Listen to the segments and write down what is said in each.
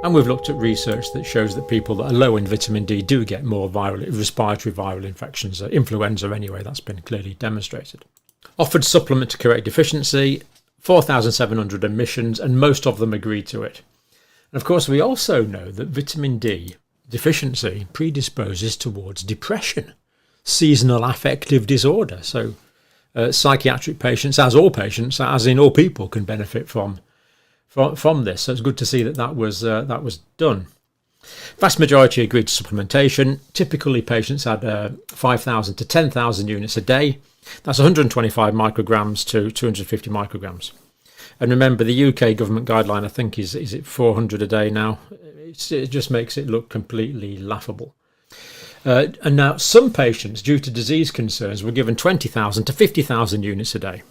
And we've looked at research that shows that people that are low in vitamin D do get more respiratory viral infections, influenza anyway, that's been clearly demonstrated. Offered supplement to correct deficiency, 4,700 admissions, and most of them agreed to it. And of course, we also know that vitamin D deficiency predisposes towards depression, seasonal affective disorder. So psychiatric patients, as all patients, as in all people, can benefit from this. So it's good to see that was done. Vast majority agreed to supplementation. Typically, patients had 5,000 to 10,000 units a day. That's 125 micrograms to 250 micrograms. And remember, the UK government guideline, I think, is it 400 a day now? It just makes it look completely laughable. And now some patients, due to disease concerns, were given 20,000 to 50,000 units a day.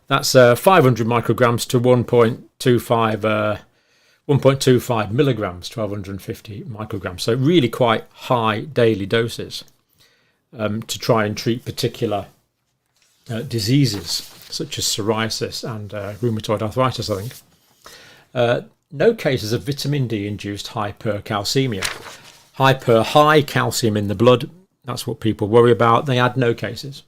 That's 500 micrograms to 1.25 milligrams, 1,250 micrograms. So really quite high daily doses to try and treat particular diseases such as psoriasis and rheumatoid arthritis, I think. No cases of vitamin D induced hypercalcemia. High calcium in the blood, that's what people worry about. They had no cases.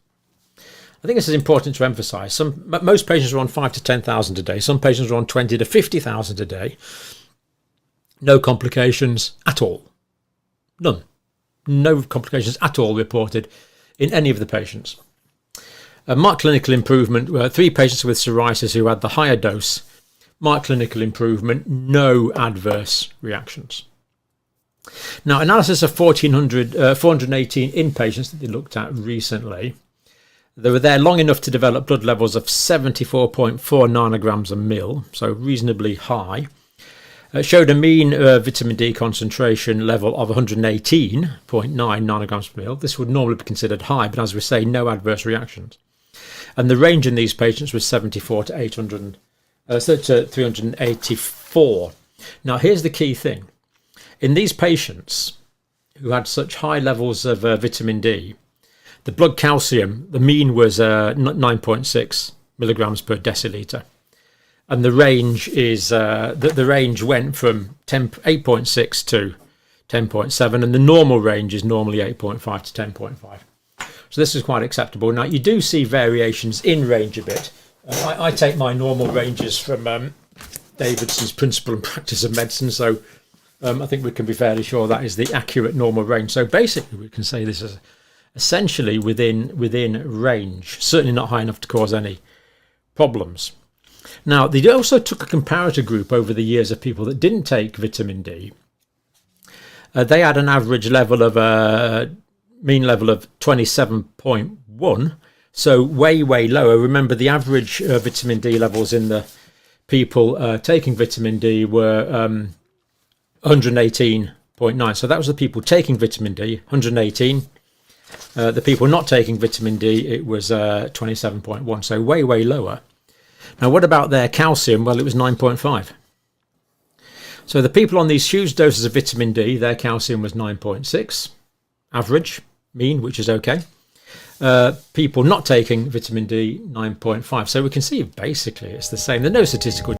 I think this is important to emphasise. Most patients are on 5 to 10,000 a day. Some patients are on 20 to 50,000 a day. No complications at all. None. No complications at all reported in any of the patients. Marked clinical improvement. 3 patients with psoriasis who had the higher dose. Marked clinical improvement. No adverse reactions. Now, analysis of 418 inpatients that they looked at recently. They were there long enough to develop blood levels of 74.4 nanograms a mil, so reasonably high. Showed a mean vitamin D concentration level of 118.9 nanograms per mil. This would normally be considered high, but as we say, no adverse reactions. And the range in these patients was 74 to 384. Now, here's the key thing. In these patients who had such high levels of vitamin D, the blood calcium, the mean was 9.6 milligrams per deciliter. And the range is the range went from 8.6 to 10.7, and the normal range is normally 8.5 to 10.5. So this is quite acceptable. Now, you do see variations in range a bit. I take my normal ranges from Davidson's Principle and Practice of Medicine, so I think we can be fairly sure that is the accurate normal range. So basically, we can say this is essentially within range, certainly not high enough to cause any problems. Now, they also took a comparator group over the years of people that didn't take vitamin D. They had an average level of mean level of 27.1, so way lower. Remember, the average vitamin D levels in the people taking vitamin D were 118.9. So that was the people taking vitamin D, 118. The people not taking vitamin D, it was 27.1, so way lower. Now, what about their calcium? Well, it was 9.5. So the people on these huge doses of vitamin D, their calcium was 9.6, average, mean, which is okay. People not taking vitamin D, 9.5. So we can see basically it's the same. There's no statistical